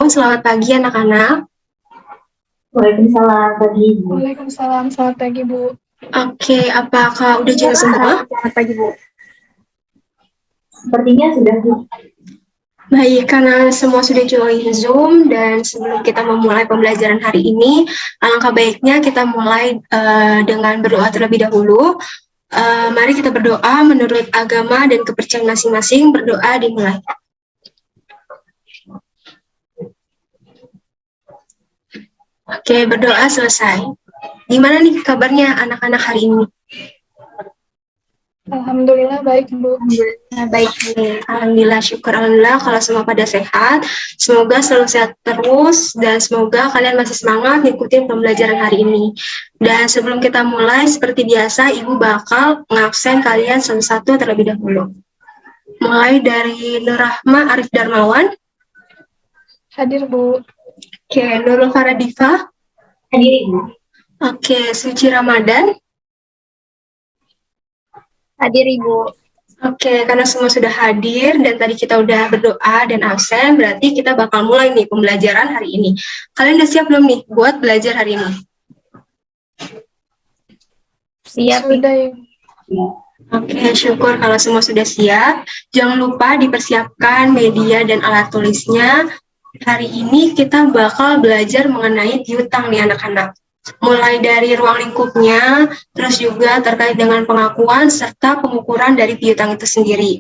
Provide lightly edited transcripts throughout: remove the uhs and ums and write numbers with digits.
Selamat pagi anak-anak. Waalaikumsalam pagi Ibu. Waalaikumsalam, selamat pagi Bu. Oke, apakah udah jelas semua? Selamat pagi Bu. Sepertinya sudah Bu. Baik, karena semua sudah join Zoom dan sebelum kita memulai pembelajaran hari ini, alangkah baiknya kita mulai dengan berdoa terlebih dahulu. Mari kita berdoa menurut agama dan kepercayaan masing-masing. Berdoa dimulai. Oke, berdoa selesai. Gimana nih kabarnya anak-anak hari ini? Alhamdulillah baik Bu. Baik, alhamdulillah, syukur alhamdulillah kalau semua pada sehat. Semoga selalu sehat terus dan semoga kalian masih semangat ngikutin pembelajaran hari ini. Dan sebelum kita mulai, seperti biasa, Ibu bakal ngabsen kalian satu-satu terlebih dahulu. Mulai dari Nur Rahma Arif Darmawan. Hadir Bu. Oke, Nurul Faradifa. Hadir Ibu. Oke, Suci Ramadan. Hadir Ibu. Oke, karena semua sudah hadir dan tadi kita udah berdoa dan absen, berarti kita bakal mulai nih pembelajaran hari ini. Kalian udah siap belum nih buat belajar hari ini? Siap. Sudah ya. Oke, syukur kalau semua sudah siap. Jangan lupa dipersiapkan media dan alat tulisnya. Hari ini kita bakal belajar mengenai piutang nih anak-anak. Mulai dari ruang lingkupnya, terus juga terkait dengan pengakuan serta pengukuran dari piutang itu sendiri.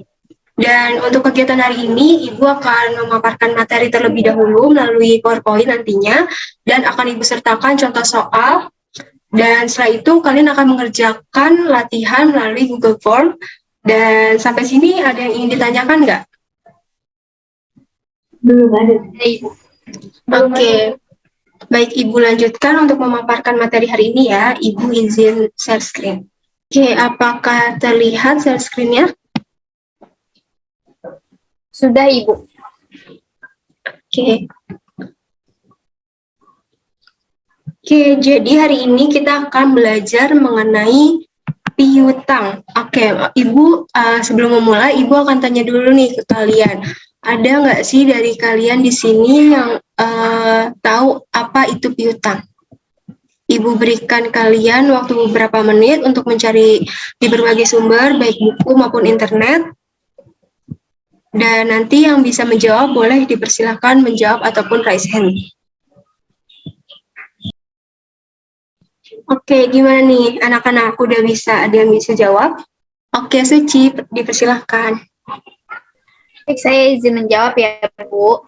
Dan untuk kegiatan hari ini, Ibu akan memaparkan materi terlebih dahulu melalui PowerPoint nantinya, dan akan Ibu sertakan contoh soal, dan setelah itu kalian akan mengerjakan latihan melalui Google Form. Dan sampai sini ada yang ingin ditanyakan nggak? Belum ada Ibu. Oke. Baik, Ibu lanjutkan untuk memaparkan materi hari ini ya. Ibu izin share screen. Oke, apakah terlihat share screen-nya? Sudah Ibu. Oke. Oke, jadi hari ini kita akan belajar mengenai piutang. Oke, Ibu sebelum memulai, Ibu akan tanya dulu nih ke kalian. Ada nggak sih dari kalian di sini yang tahu apa itu piutang? Ibu berikan kalian waktu beberapa menit untuk mencari di berbagai sumber, baik buku maupun internet. Dan nanti yang bisa menjawab boleh dipersilahkan menjawab ataupun raise hand. Oke, gimana nih anak-anak? Udah bisa? Ada yang bisa jawab? Oke, Suci, dipersilahkan. Baik, saya izin menjawab ya Bu.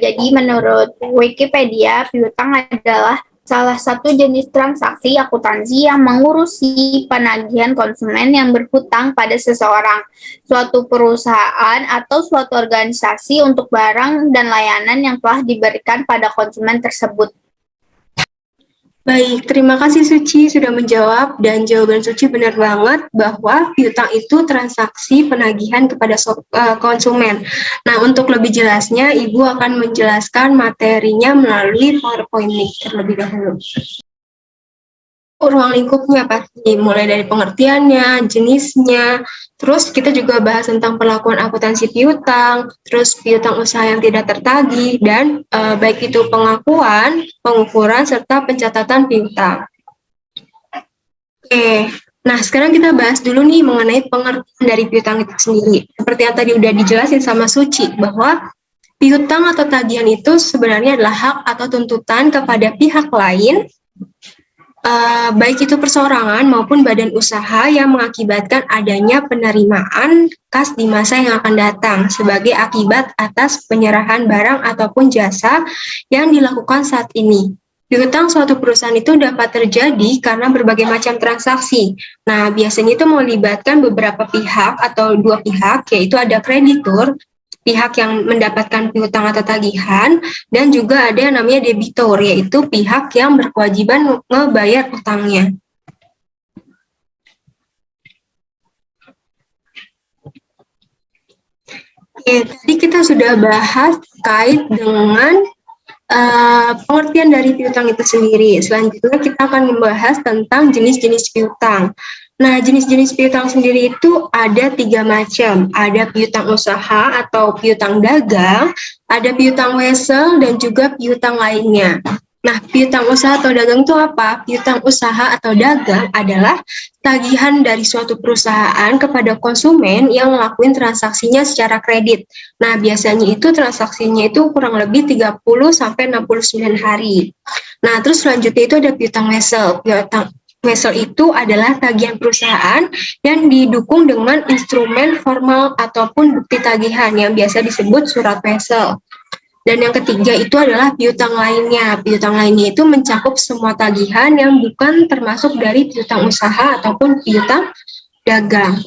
Jadi menurut Wikipedia, piutang adalah salah satu jenis transaksi akuntansi yang mengurusi penagihan konsumen yang berhutang pada seseorang, suatu perusahaan atau suatu organisasi untuk barang dan layanan yang telah diberikan pada konsumen tersebut. Baik, terima kasih Suci sudah menjawab, dan jawaban Suci benar banget bahwa piutang itu transaksi penagihan kepada konsumen. Nah, untuk lebih jelasnya, Ibu akan menjelaskan materinya melalui PowerPoint terlebih dahulu. Ruang lingkupnya pasti, mulai dari pengertiannya, jenisnya, terus kita juga bahas tentang perlakuan akuntansi piutang, terus piutang usaha yang tidak tertagih, dan baik itu pengakuan, pengukuran, serta pencatatan piutang. Oke, nah sekarang kita bahas dulu nih mengenai pengertian dari piutang itu sendiri. Seperti yang tadi udah dijelasin sama Suci, bahwa piutang atau tagihan itu sebenarnya adalah hak atau tuntutan kepada pihak lain, baik itu perseorangan maupun badan usaha yang mengakibatkan adanya penerimaan kas di masa yang akan datang sebagai akibat atas penyerahan barang ataupun jasa yang dilakukan saat ini. Piutang suatu perusahaan itu dapat terjadi karena berbagai macam transaksi. Nah, biasanya itu melibatkan beberapa pihak atau dua pihak, yaitu ada kreditur, pihak yang mendapatkan piutang atau tagihan, dan juga ada yang namanya debitor, yaitu pihak yang berkewajiban ngebayar utangnya. Oke, tadi kita sudah bahas terkait dengan pengertian dari piutang itu sendiri. Selanjutnya kita akan membahas tentang jenis-jenis piutang. Nah, jenis-jenis piutang sendiri itu ada 3 macam. Ada piutang usaha atau piutang dagang, ada piutang wesel, dan juga piutang lainnya. Nah, piutang usaha atau dagang itu apa? Piutang usaha atau dagang adalah tagihan dari suatu perusahaan kepada konsumen yang ngelakuin transaksinya secara kredit. Nah, biasanya itu transaksinya itu kurang lebih 30-69 hari. Nah, terus selanjutnya itu ada piutang wesel. Piutang wesel itu adalah tagihan perusahaan yang didukung dengan instrumen formal ataupun bukti tagihan yang biasa disebut surat wesel. Dan yang ketiga itu adalah piutang lainnya. Piutang lainnya itu mencakup semua tagihan yang bukan termasuk dari piutang usaha ataupun piutang dagang.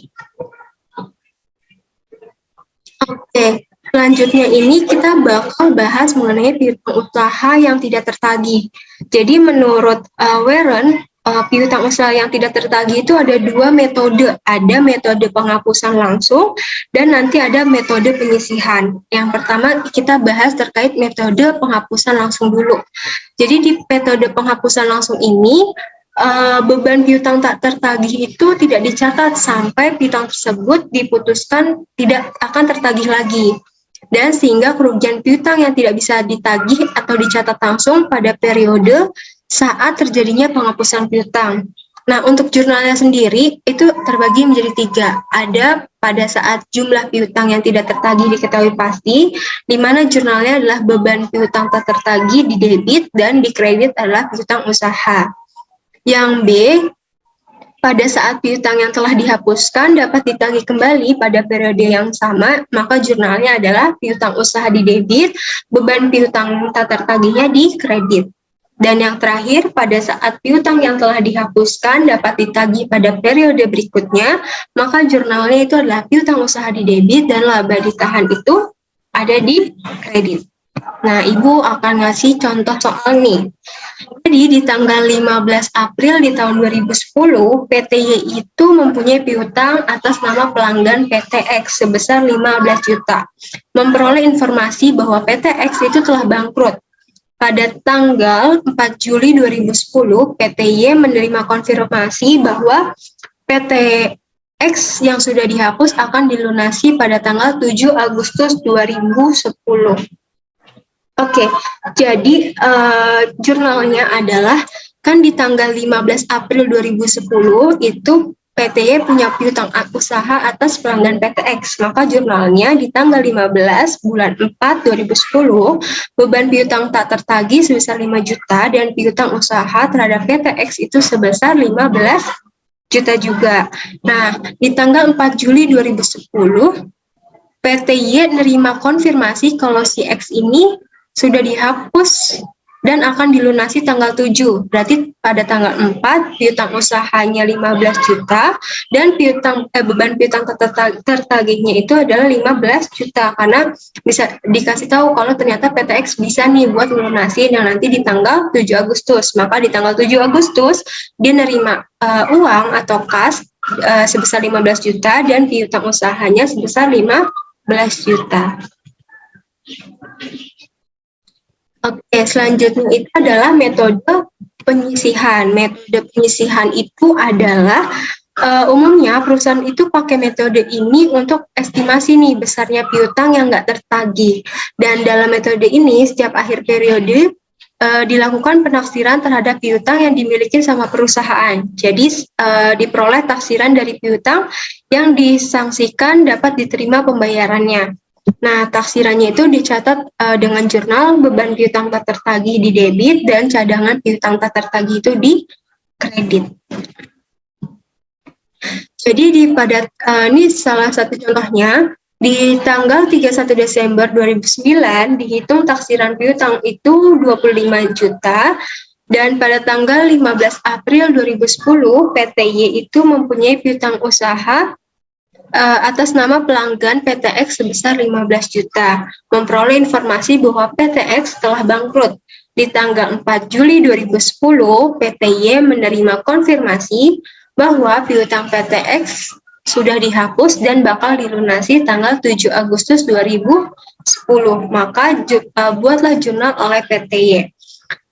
Oke, selanjutnya ini kita bakal bahas mengenai piutang usaha yang tidak tertagih. Jadi menurut Warren, piutang usaha yang tidak tertagih itu ada 2 metode. Ada metode penghapusan langsung dan nanti ada metode penyisihan. Yang pertama kita bahas terkait metode penghapusan langsung dulu. Jadi di metode penghapusan langsung ini beban piutang tak tertagih itu tidak dicatat sampai piutang tersebut diputuskan tidak akan tertagih lagi. Dan sehingga kerugian piutang yang tidak bisa ditagih atau dicatat langsung pada periode saat terjadinya penghapusan piutang. Nah, untuk jurnalnya sendiri itu terbagi menjadi 3. Ada pada saat jumlah piutang yang tidak tertagih diketahui pasti, di mana jurnalnya adalah beban piutang tak tertagih di debit dan di kredit adalah piutang usaha. Yang B, pada saat piutang yang telah dihapuskan dapat ditagih kembali pada periode yang sama, maka jurnalnya adalah piutang usaha di debit, beban piutang tak tertagihnya di kredit. Dan yang terakhir, pada saat piutang yang telah dihapuskan dapat ditagih pada periode berikutnya, maka jurnalnya itu adalah piutang usaha di debit dan laba ditahan itu ada di kredit. Nah, Ibu akan ngasih contoh soal nih. Jadi di tanggal 15 April di tahun 2010, PTY itu mempunyai piutang atas nama pelanggan PTX sebesar 15 juta. Memperoleh informasi bahwa PTX itu telah bangkrut. Pada tanggal 4 Juli 2010, PTY menerima konfirmasi bahwa PTX yang sudah dihapus akan dilunasi pada tanggal 7 Agustus 2010. Oke, jadi jurnalnya adalah kan di tanggal 15 April 2010 itu PTY punya piutang usaha atas pelanggan PTX, maka jurnalnya di tanggal 15 bulan 4 2010 beban piutang tak tertagih sebesar 5 juta dan piutang usaha terhadap PTX itu sebesar 15 juta juga. Nah, di tanggal 4 Juli 2010 PTY nerima konfirmasi kalau si X ini sudah dihapus dan akan dilunasi tanggal 7. Berarti pada tanggal 4 piutang usahanya 15 juta dan beban piutang tertagihnya itu adalah 15 juta karena bisa dikasih tahu kalau ternyata PTX bisa nih buat melunasi yang nanti di tanggal 7 Agustus. Maka di tanggal 7 Agustus dia nerima uang atau kas sebesar 15 juta dan piutang usahanya sebesar 15 juta. Oke, selanjutnya itu adalah metode penyisihan. Metode penyisihan itu adalah umumnya perusahaan itu pakai metode ini untuk estimasi nih besarnya piutang yang nggak tertagih. Dan dalam metode ini setiap akhir periode dilakukan penafsiran terhadap piutang yang dimiliki sama perusahaan. Jadi diperoleh tafsiran dari piutang yang disangsikan dapat diterima pembayarannya. Nah, tafsirannya itu dicatat dengan jurnal beban piutang tak tertagih di debit dan cadangan piutang tak tertagih itu di kredit. Jadi ini salah satu contohnya, di tanggal 31 Desember 2009 dihitung taksiran piutang itu 25 juta dan pada tanggal 15 April 2010 PTY itu mempunyai piutang usaha atas nama pelanggan PTX sebesar 15 juta, memperoleh informasi bahwa PTX telah bangkrut. Di tanggal 4 Juli 2010, PTY menerima konfirmasi bahwa piutang PTX sudah dihapus dan bakal dilunasi tanggal 7 Agustus 2010. Maka buatlah jurnal oleh PTY.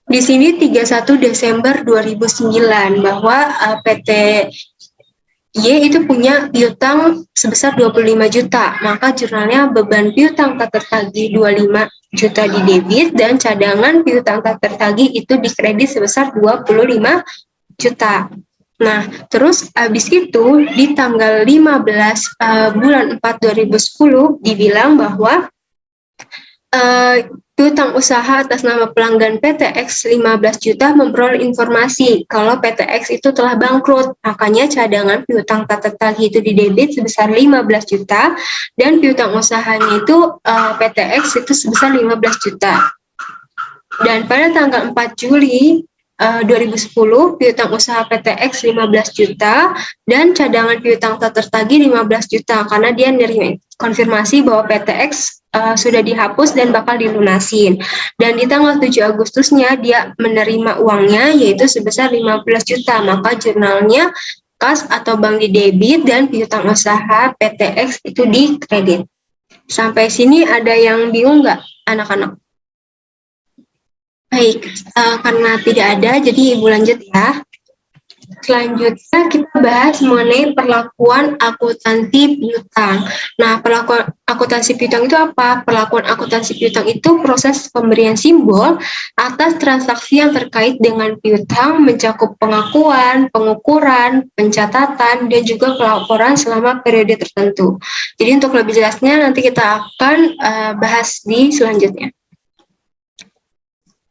Di sini 31 Desember 2009 bahwa Y itu punya piutang sebesar 25 juta, maka jurnalnya beban piutang tak tertagih 25 juta di debit dan cadangan piutang tak tertagih itu dikredit sebesar 25 juta. Nah, terus habis itu di tanggal 15 bulan 4 2010 dibilang bahwa piutang usaha atas nama pelanggan PTX 15 juta memperoleh informasi kalau PTX itu telah bangkrut. Makanya cadangan piutang tak tertagih itu didebit sebesar 15 juta dan piutang usahanya itu PTX itu sebesar 15 juta. Dan pada tanggal 4 Juli 2010 piutang usaha PTX 15 juta dan cadangan piutang tak tertagih 15 juta karena dia nerima konfirmasi bahwa PTX sudah dihapus dan bakal dilunasin. Dan di tanggal 7 Agustusnya dia menerima uangnya yaitu sebesar 15 juta, maka jurnalnya kas atau bank di debit dan piutang usaha PTX itu di kredit. Sampai sini ada yang bingung nggak anak-anak? Baik, karena tidak ada, jadi Ibu lanjut ya. Selanjutnya kita bahas mengenai perlakuan akuntansi piutang. Nah, perlakuan akuntansi piutang itu apa? Perlakuan akuntansi piutang itu proses pemberian simbol atas transaksi yang terkait dengan piutang mencakup pengakuan, pengukuran, pencatatan, dan juga pelaporan selama periode tertentu. Jadi untuk lebih jelasnya nanti kita akan bahas di selanjutnya.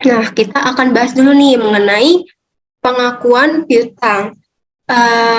Nah, kita akan bahas dulu nih mengenai pengakuan piutang.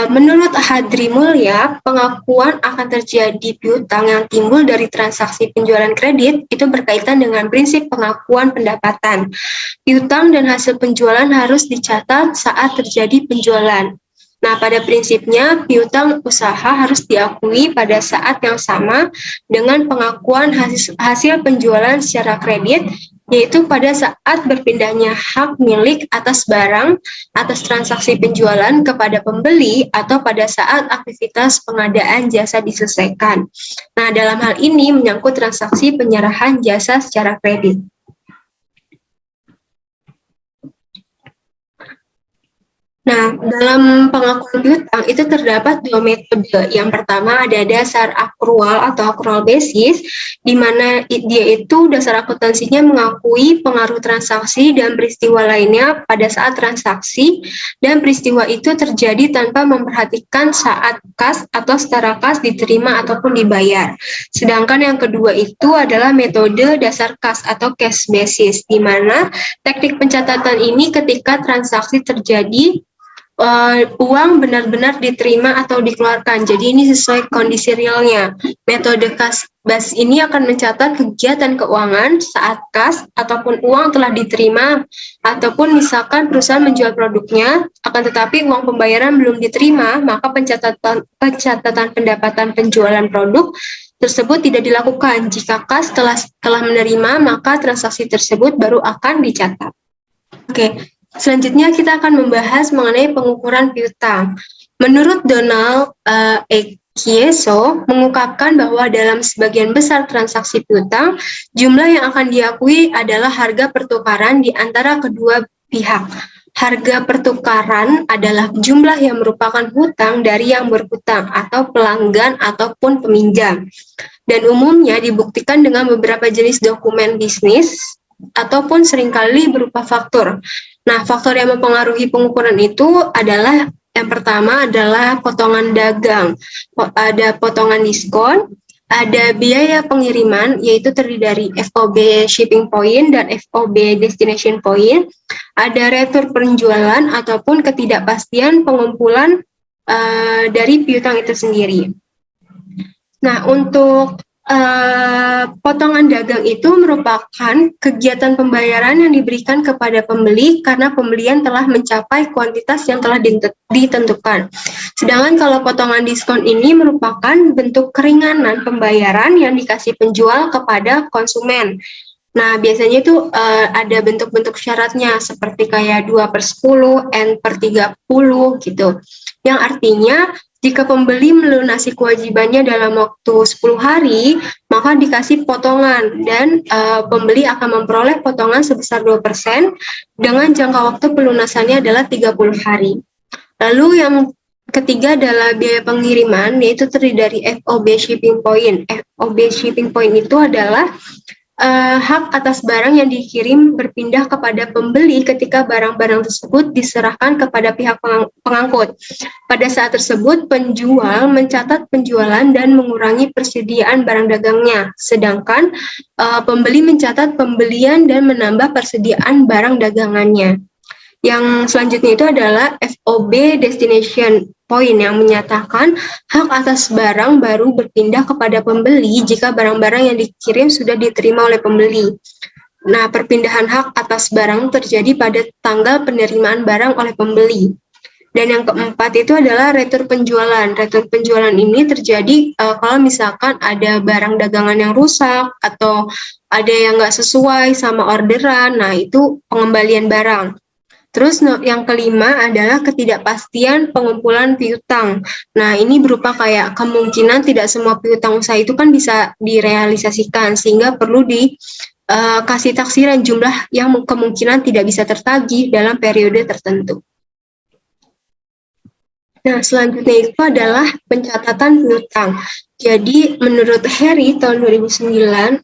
Menurut Hadri Mulya, pengakuan akan terjadi piutang yang timbul dari transaksi penjualan kredit itu berkaitan dengan prinsip pengakuan pendapatan. Piutang dan hasil penjualan harus dicatat saat terjadi penjualan. Nah, pada prinsipnya, piutang usaha harus diakui pada saat yang sama dengan pengakuan hasil penjualan secara kredit, yaitu pada saat berpindahnya hak milik atas barang atas transaksi penjualan kepada pembeli atau pada saat aktivitas pengadaan jasa diselesaikan. Nah, dalam hal ini menyangkut transaksi penyerahan jasa secara kredit. Nah, dalam pengakuan piutang itu terdapat dua metode. Yang pertama ada dasar akrual atau akrual basis, di mana dia itu dasar akuntansinya mengakui pengaruh transaksi dan peristiwa lainnya pada saat transaksi, dan peristiwa itu terjadi tanpa memperhatikan saat kas atau setara kas diterima ataupun dibayar. Sedangkan yang kedua itu adalah metode dasar kas atau cash basis, di mana teknik pencatatan ini ketika transaksi terjadi uang benar-benar diterima atau dikeluarkan. Jadi ini sesuai kondisi realnya. Metode kas bas ini akan mencatat kegiatan keuangan saat kas ataupun uang telah diterima, ataupun misalkan perusahaan menjual produknya, akan tetapi uang pembayaran belum diterima, maka pencatatan pendapatan penjualan produk tersebut tidak dilakukan. Jika kas telah menerima, maka transaksi tersebut baru akan dicatat. Oke. Selanjutnya kita akan membahas mengenai pengukuran piutang. Menurut Donald Chieso mengungkapkan bahwa dalam sebagian besar transaksi piutang, jumlah yang akan diakui adalah harga pertukaran di antara kedua pihak. Harga pertukaran adalah jumlah yang merupakan hutang dari yang berhutang atau pelanggan ataupun peminjam. Dan umumnya dibuktikan dengan beberapa jenis dokumen bisnis ataupun seringkali berupa faktur. Nah, faktor yang mempengaruhi pengukuran itu adalah yang pertama adalah potongan dagang. Ada potongan diskon, ada biaya pengiriman, yaitu terdiri dari FOB shipping point dan FOB destination point. Ada retur penjualan ataupun ketidakpastian pengumpulan dari piutang itu sendiri. Nah, untuk potongan dagang itu merupakan kegiatan pembayaran yang diberikan kepada pembeli karena pembelian telah mencapai kuantitas yang telah ditentukan. Sedangkan kalau potongan diskon ini merupakan bentuk keringanan pembayaran yang dikasih penjual kepada konsumen. Nah, biasanya itu ada bentuk-bentuk syaratnya seperti kayak 2/10, N/30 gitu. Yang artinya jika pembeli melunasi kewajibannya dalam waktu 10 hari, maka dikasih potongan dan pembeli akan memperoleh potongan sebesar 2% dengan jangka waktu pelunasannya adalah 30 hari. Lalu yang ketiga adalah biaya pengiriman, yaitu terdiri dari FOB shipping point. FOB shipping point itu adalah hak atas barang yang dikirim berpindah kepada pembeli ketika barang-barang tersebut diserahkan kepada pihak pengangkut. Pada saat tersebut, penjual mencatat penjualan dan mengurangi persediaan barang dagangnya, sedangkan pembeli mencatat pembelian dan menambah persediaan barang dagangannya. Yang selanjutnya itu adalah FOB destination point yang menyatakan hak atas barang baru berpindah kepada pembeli jika barang-barang yang dikirim sudah diterima oleh pembeli. Nah, perpindahan hak atas barang terjadi pada tanggal penerimaan barang oleh pembeli. Dan yang keempat itu adalah retur penjualan. Retur penjualan ini terjadi kalau misalkan ada barang dagangan yang rusak atau ada yang nggak sesuai sama orderan, nah itu pengembalian barang. Terus yang kelima adalah ketidakpastian pengumpulan piutang. Nah, ini berupa kayak kemungkinan tidak semua piutang usaha itu kan bisa direalisasikan, sehingga perlu dikasih taksiran jumlah yang kemungkinan tidak bisa tertagih dalam periode tertentu. Nah, selanjutnya itu adalah pencatatan piutang. Jadi, menurut Harry tahun 2009,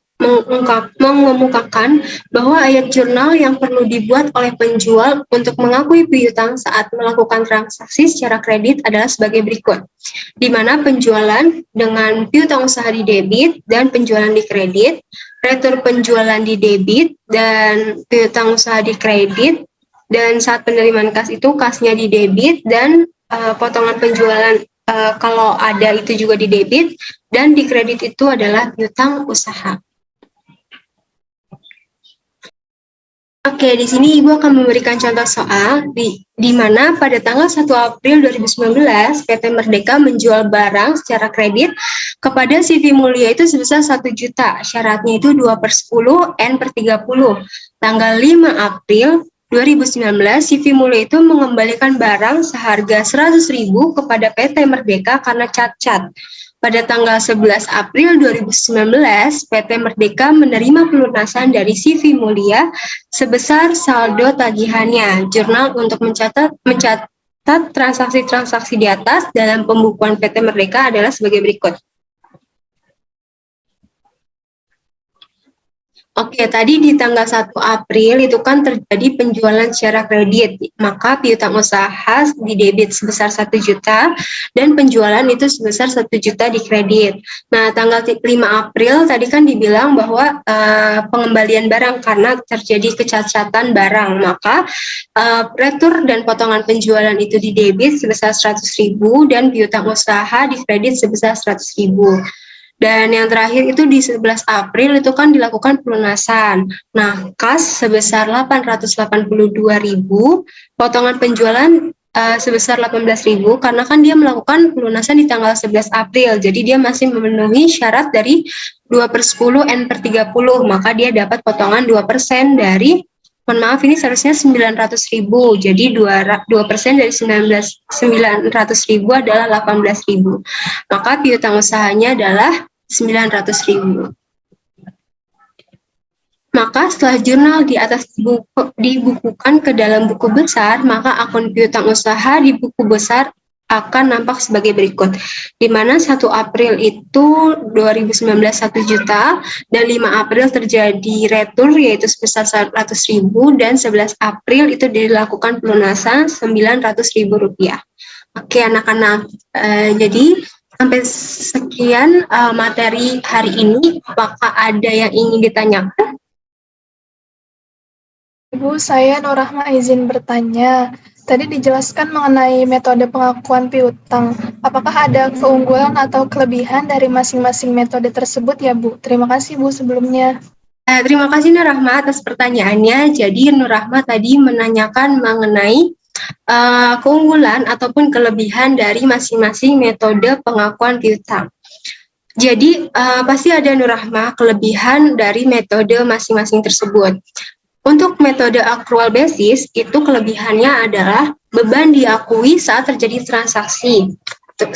mengemukakan bahwa ayat jurnal yang perlu dibuat oleh penjual untuk mengakui piutang saat melakukan transaksi secara kredit adalah sebagai berikut, di mana penjualan dengan piutang usaha di debit dan penjualan di kredit, retur penjualan di debit dan piutang usaha di kredit, dan saat penerimaan kas itu kasnya di debit dan potongan penjualan kalau ada itu juga di debit, dan di kredit itu adalah piutang usaha. Oke, di sini Ibu akan memberikan contoh soal di mana pada tanggal 1 April 2019 PT Merdeka menjual barang secara kredit kepada CV Mulia itu sebesar 1 juta. Syaratnya itu 2/10 N/30. Tanggal 5 April 2019 CV Mulia itu mengembalikan barang seharga 100.000 kepada PT Merdeka karena cacat. Pada tanggal 11 April 2019, PT Merdeka menerima pelunasan dari CV Mulia sebesar saldo tagihannya. Jurnal untuk mencatat transaksi-transaksi di atas dalam pembukuan PT Merdeka adalah sebagai berikut. Oke, tadi di tanggal 1 April itu kan terjadi penjualan secara kredit, maka piutang usaha di debit sebesar 1 juta dan penjualan itu sebesar 1 juta di kredit. Nah, tanggal 5 April tadi kan dibilang bahwa pengembalian barang karena terjadi kecacatan barang, maka retur dan potongan penjualan itu di debit sebesar 100.000 dan piutang usaha di kredit sebesar 100.000. Dan yang terakhir itu di 11 April itu kan dilakukan pelunasan. Nah, kas sebesar 882.000, potongan penjualan sebesar 18.000 karena kan dia melakukan pelunasan di tanggal 11 April. Jadi dia masih memenuhi syarat dari 2/10 N/30, maka dia dapat potongan 2% dari, mohon maaf ini seharusnya 900.000. Jadi 2% dari 900.000 adalah 18.000. Maka piutang usahanya adalah 900.000. Maka setelah jurnal di atas dibukukan ke dalam buku besar, maka akun piutang usaha di buku besar akan nampak sebagai berikut, di mana 1 April itu 2019 1 juta, dan 5 April terjadi retur yaitu sebesar 100.000, dan 11 April itu dilakukan pelunasan 900.000 rupiah. Oke anak-anak, jadi sampai sekian materi hari ini. Apakah ada yang ingin ditanyakan? Ibu, saya Nur Rahma izin bertanya. Tadi dijelaskan mengenai metode pengakuan piutang. Apakah ada keunggulan atau kelebihan dari masing-masing metode tersebut ya, Bu? Terima kasih, Bu, sebelumnya. Terima kasih Nur Rahma atas pertanyaannya. Jadi Nur Rahma tadi menanyakan mengenai keunggulan ataupun kelebihan dari masing-masing metode pengakuan piutang. Jadi pasti ada Nur Rahma kelebihan dari metode masing-masing tersebut. Untuk metode accrual basis, itu kelebihannya adalah beban diakui saat terjadi transaksi,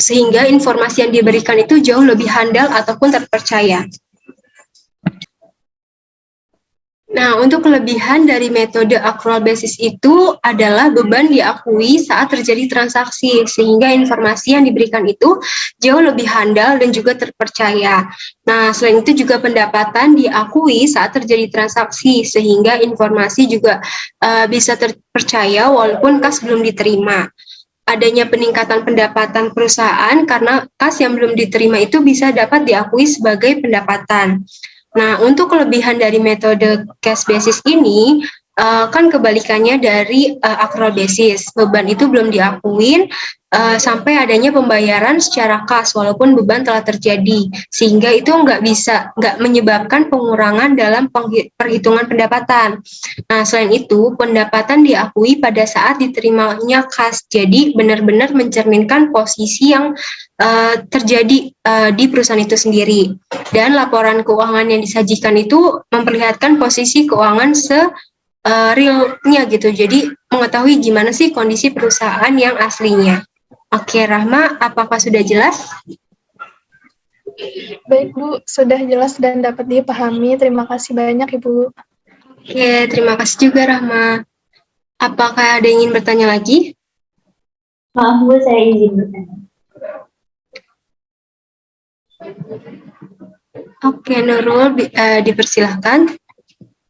sehingga informasi yang diberikan itu jauh lebih handal ataupun terpercaya. Nah, untuk kelebihan dari metode accrual basis itu adalah beban diakui saat terjadi transaksi, sehingga informasi yang diberikan itu jauh lebih handal dan juga terpercaya. Nah, selain itu juga pendapatan diakui saat terjadi transaksi, sehingga informasi juga bisa terpercaya walaupun kas belum diterima. Adanya peningkatan pendapatan perusahaan karena kas yang belum diterima itu bisa dapat diakui sebagai pendapatan. Nah, untuk kelebihan dari metode cash basis ini, kan kebalikannya dari accrual basis. Beban itu belum diakuin sampai adanya pembayaran secara kas, walaupun beban telah terjadi. Sehingga itu nggak menyebabkan pengurangan dalam perhitungan pendapatan. Nah, selain itu, pendapatan diakui pada saat diterimanya kas. Jadi, benar-benar mencerminkan posisi yang terjadi di perusahaan itu sendiri. Dan laporan keuangan yang disajikan itu memperlihatkan posisi keuangan realnya gitu. Jadi mengetahui gimana sih kondisi perusahaan yang aslinya. Oke, Rahma, apakah sudah jelas? Baik, Bu. Sudah jelas dan dapat dipahami. Terima kasih banyak, Ibu. Oke, terima kasih juga, Rahma. Apakah ada yang ingin bertanya lagi? Maaf Bu, saya izin bertanya. Oke, Nurul, dipersilahkan.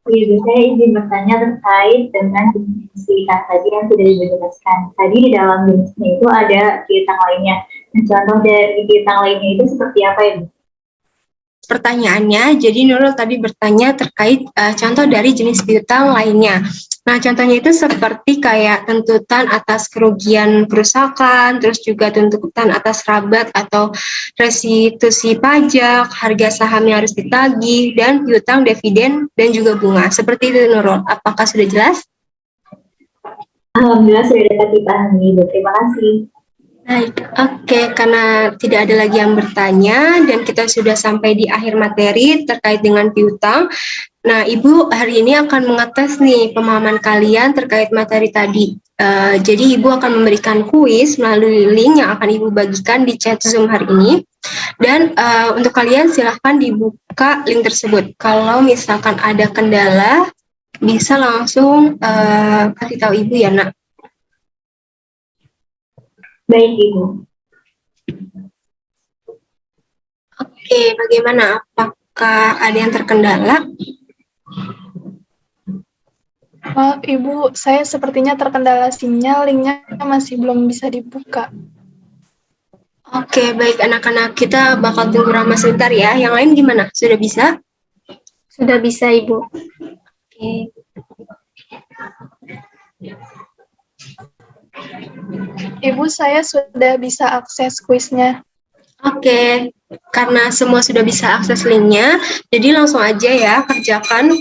Iya Bu, saya izin bertanya terkait dengan jenis piutang tadi yang sudah dijelaskan. Tadi di dalam jenisnya itu ada piutang lainnya. Nah, contoh dari piutang lainnya itu seperti apa ya Bu? Pertanyaannya, jadi Nurul tadi bertanya terkait contoh dari jenis piutang lainnya. Nah, contohnya itu seperti kayak tuntutan atas kerugian kerusakan, terus juga tuntutan atas rabat atau restitusi pajak, harga saham yang harus ditagih, dan piutang dividen dan juga bunga. Seperti itu Nurul. Apakah sudah jelas? Alhamdulillah sudah dapat dipahami Bu, terima kasih. Baik, oke, karena tidak ada lagi yang bertanya dan kita sudah sampai di akhir materi terkait dengan piutang. Nah, Ibu hari ini akan mengetes nih pemahaman kalian terkait materi tadi. Jadi Ibu akan memberikan kuis melalui link yang akan Ibu bagikan di chat Zoom hari ini. Dan untuk kalian silahkan dibuka link tersebut. Kalau misalkan ada kendala, bisa langsung kasih tahu Ibu ya, Nak. Baik Ibu. Oke, bagaimana? Apakah ada yang terkendala? Maaf, Ibu. Saya sepertinya terkendala sinyal. Linknya masih belum bisa dibuka. Oke, baik anak-anak. Kita bakal tunggu Rama sebentar ya. Yang lain gimana? Sudah bisa? Sudah bisa, Ibu. Oke. Ibu, saya sudah bisa akses kuisnya. Oke, karena semua sudah bisa akses linknya, jadi langsung aja ya kerjakan.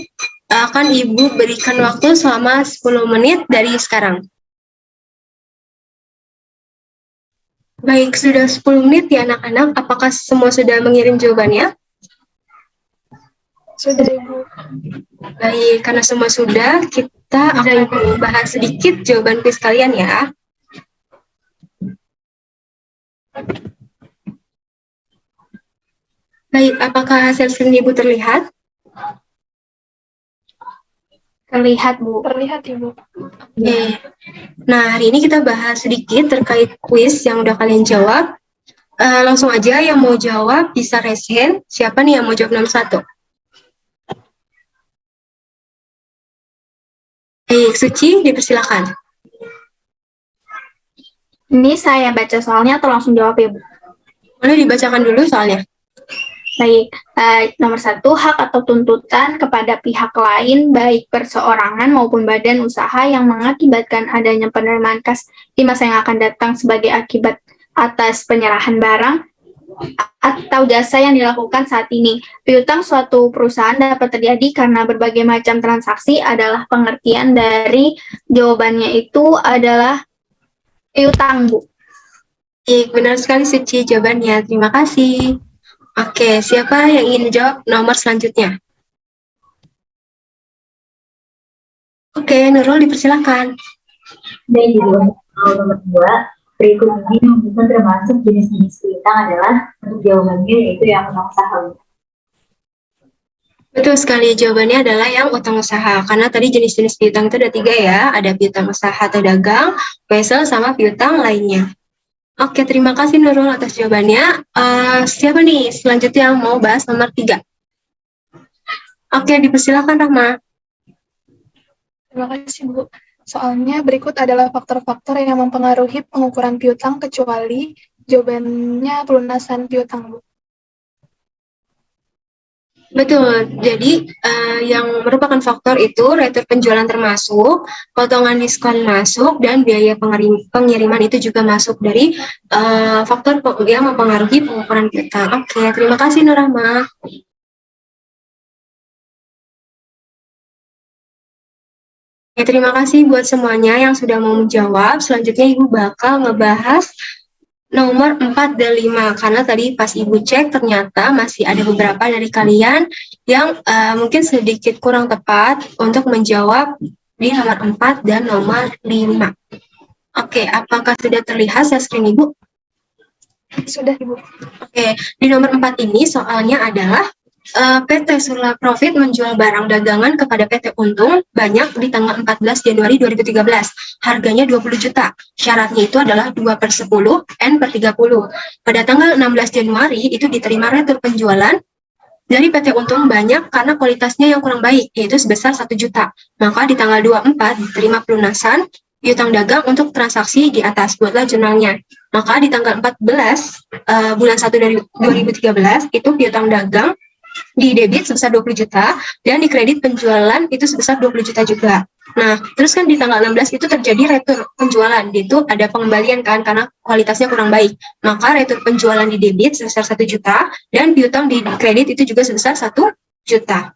Akan Ibu berikan waktu selama 10 menit dari sekarang. Baik, sudah 10 menit ya anak-anak. Apakah semua sudah mengirim jawabannya? Sudah, Ibu. Baik, karena semua sudah, kita akan bahas sedikit jawaban kuis kalian ya. Baik, apakah hasil screen Ibu terlihat? Terlihat, Bu. Terlihat, Ibu. Oke. Nah, hari ini kita bahas sedikit terkait kuis yang udah kalian jawab. Langsung aja yang mau jawab bisa raise hand. Siapa nih yang mau jawab nomor 1? Baik, Suci, dipersilakan. Ini saya baca soalnya atau langsung jawab ya, Bu? Boleh dibacakan dulu soalnya. Baik, nomor 1, hak atau tuntutan kepada pihak lain, baik perseorangan maupun badan usaha yang mengakibatkan adanya penerimaan kas di masa yang akan datang sebagai akibat atas penyerahan barang atau jasa yang dilakukan saat ini. Piutang suatu perusahaan dapat terjadi karena berbagai macam transaksi adalah pengertian dari jawabannya itu adalah piutang, Bu. Baik, benar sekali Suci jawabannya. Terima kasih. Oke, siapa yang ingin jawab nomor selanjutnya? Oke, Nurul dipersilakan. Baik Ibu, nomor 2, berikut ini bukan termasuk jenis-jenis piutang adalah untuk jawabannya yaitu yang menang saham. Betul sekali, jawabannya adalah yang utang usaha. Karena tadi jenis-jenis piutang itu ada 3 ya, ada piutang usaha atau dagang, wesel, sama piutang lainnya. Oke, terima kasih Nurul atas jawabannya. Siapa nih selanjutnya yang mau bahas nomor 3? Oke, dipersilakan Rahma. Terima kasih, Bu. Soalnya berikut adalah faktor-faktor yang mempengaruhi pengukuran piutang kecuali jawabannya pelunasan piutang, Bu. Betul, jadi yang merupakan faktor itu retur penjualan termasuk, potongan diskon masuk, dan biaya pengiriman itu juga masuk dari faktor yang mempengaruhi pengukuran piutang. Oke, terima kasih Nur Rahma. Ya, terima kasih buat semuanya yang sudah mau menjawab. Selanjutnya Ibu bakal ngebahas nomor 4 dan 5, karena tadi pas Ibu cek ternyata masih ada beberapa dari kalian yang mungkin sedikit kurang tepat untuk menjawab di nomor 4 dan nomor 5. Oke, apakah sudah terlihat screen Ibu? Sudah, Ibu. Oke, di nomor 4 ini soalnya adalah PT Surla Profit menjual barang dagangan kepada PT Untung banyak di tanggal 14 Januari 2013. Harganya 20 juta. Syaratnya itu adalah 2/10 N/30. Pada tanggal 16 Januari itu diterima retur penjualan dari PT Untung banyak karena kualitasnya yang kurang baik, yaitu sebesar 1 juta. Maka di tanggal 24 diterima pelunasan piutang dagang untuk transaksi di atas. Buatlah jurnalnya. Maka di tanggal 14 bulan 1 dari 2013 itu piutang dagang di debit sebesar 20 juta dan di kredit penjualan itu sebesar 20 juta juga. Nah, terus kan di tanggal 16 itu terjadi retur penjualan, itu ada pengembalian kan karena kualitasnya kurang baik. Maka retur penjualan di debit sebesar 1 juta dan piutang di kredit itu juga sebesar 1 juta.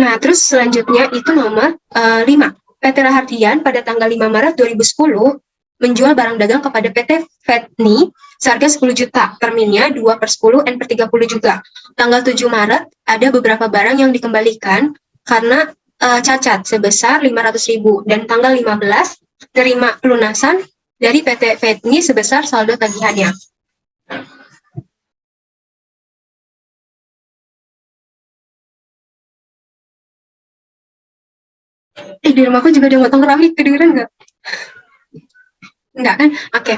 Nah, terus selanjutnya itu nomor 5. PT Rahardian pada tanggal 5 Maret 2010 menjual barang dagang kepada PT Vetni seharga 10 juta, terminnya 2/10 N/30 juga. Tanggal 7 Maret ada beberapa barang yang dikembalikan karena cacat sebesar 500.000 dan tanggal 15 terima pelunasan dari PT Vetni sebesar saldo tagihannya. Di rumahku juga ada motong keramik, kedengeran nggak? Enggak kan? Oke.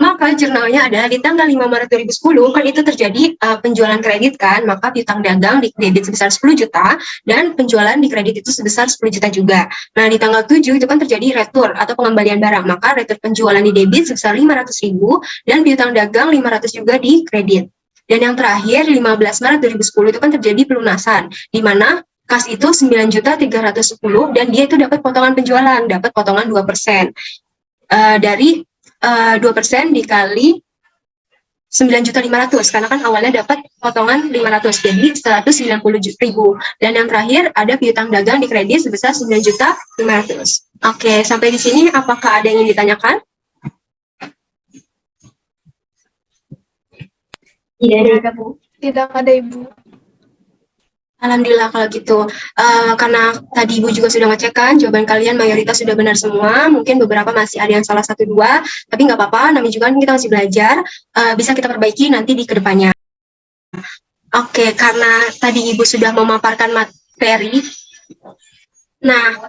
Maka jurnalnya adalah di tanggal 5 Maret 2010 kan itu terjadi penjualan kredit kan, maka piutang dagang di kredit sebesar 10 juta dan penjualan di kredit itu sebesar 10 juta juga. Nah, di tanggal 7 itu kan terjadi retur atau pengembalian barang, maka retur penjualan di debit sebesar 500.000 dan piutang dagang 500 juga di kredit. Dan yang terakhir 15 Maret 2010 itu kan terjadi pelunasan, di mana kas itu 9.310 dan dia itu dapat potongan penjualan, dapat potongan 2%. Dari 2% dikali 9.500.000 karena kan awalnya dapat potongan 500 jadi 190.000. Dan yang terakhir ada piutang dagang di kredit sebesar 9.500.000. Oke, sampai di sini apakah ada yang ingin ditanyakan? Tidak ada, Bu. Tidak ada, Ibu. Alhamdulillah kalau gitu. Karena tadi Ibu juga sudah ngecek kan, jawaban kalian mayoritas sudah benar semua. Mungkin beberapa masih ada yang salah 1-2, tapi nggak apa-apa, namanya juga kan kita masih belajar. Bisa kita perbaiki nanti di kedepannya. Oke, karena tadi Ibu sudah memaparkan materi. Nah,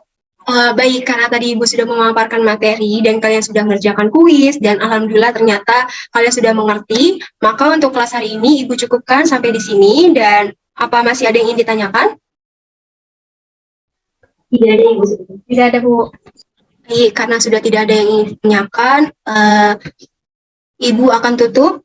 baik, karena tadi Ibu sudah memaparkan materi dan kalian sudah mengerjakan kuis, dan Alhamdulillah ternyata kalian sudah mengerti, maka untuk kelas hari ini Ibu cukupkan sampai di sini. Dan apa masih ada yang ingin ditanyakan? Tidak ada, Ibu. Tidak ada, Bu. Baik, karena sudah tidak ada yang ingin ditanyakan, Ibu akan tutup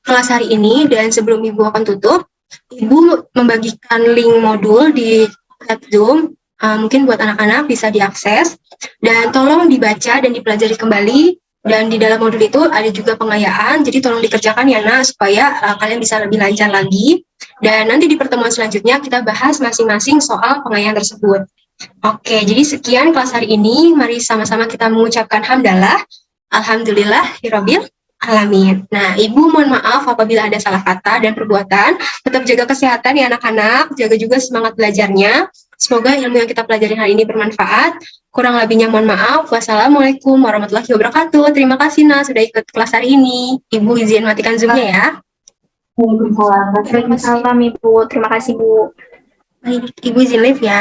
kelas hari ini. Dan sebelum Ibu akan tutup, Ibu membagikan link modul di chat Zoom, mungkin buat anak-anak bisa diakses, dan tolong dibaca dan dipelajari kembali. Dan di dalam modul itu ada juga pengayaan, jadi tolong dikerjakan ya Nak, supaya kalian bisa lebih lancar lagi. Dan nanti di pertemuan selanjutnya kita bahas masing-masing soal pengayaan tersebut. Oke, jadi sekian kelas hari ini. Mari sama-sama kita mengucapkan hamdalah. Alhamdulillahirabbil alamin. Nah, Ibu mohon maaf apabila ada salah kata dan perbuatan. Tetap jaga kesehatan ya anak-anak, jaga juga semangat belajarnya. Semoga ilmu yang kita pelajari hari ini bermanfaat. Kurang lebihnya mohon maaf. Wassalamualaikum warahmatullahi wabarakatuh. Terima kasih Nah sudah ikut kelas hari ini. Ibu izin matikan Zoom-nya ya. Waalaikumsalam. Waalaikumsalam Ibu, terima kasih Bu. Baik, Ibu izin live ya.